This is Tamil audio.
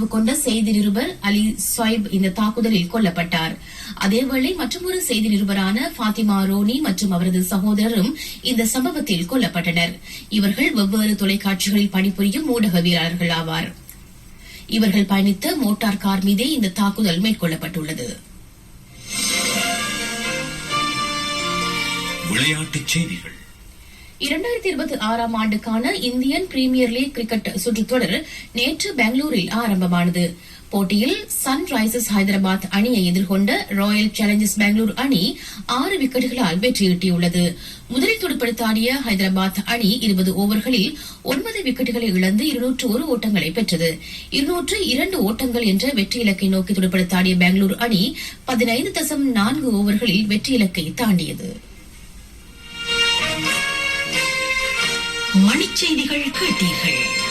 கொண்ட செய்தி நிருபர் அலி சொய்ப் இந்த தாக்குதலில் கொல்லப்பட்டார். அதேவேளை மற்றொரு செய்தி நிருபரான ஃபாத்திமா ரோனி மற்றும் அவரது சகோதரரும் இந்த சம்பவத்தில் கொல்லப்பட்டனர். இவர்கள் வெவ்வேறு தொலைக்காட்சிகளில் பணிபுரியும் ஊடகவியலாளர்கள் ஆவார். இவர்கள் பயணித்த மோட்டார் கார் மீதே இந்த தாக்குதல் மேற்கொள்ளப்பட்டுள்ளது. விளையாட்டுச் செய்திகள். 2026 ஆண்டுக்கான இந்தியன் பிரீமியர் லீக் கிரிக்கெட் சுற்றுத்தொடர் நேற்று பெங்களூரில் ஆரம்பமானது. போட்டியில் சன்ரைசர்ஸ் ஹைதராபாத் அணியை எதிர்கொண்ட ராயல் சேலஞ்சர்ஸ் பெங்களூரு அணி 6 விக்கெட்டுகளால் வெற்றியீட்டியுள்ளது. முதலில் துடுப்படுத்தாடிய ஹைதராபாத் அணி 20 ஓவர்களில் 9 விக்கெட்டுகளை இழந்து 201 ஓட்டங்களை பெற்றது. 202 ஓட்டங்கள் என்ற வெற்றி இலக்கை நோக்கி துடுப்படுத்தாடிய பெங்களூரு அணி 15.4 ஓவர்களில் வெற்றி இலக்கை தாண்டியது. மணிச்செய்திகள் கேட்டீர்கள்.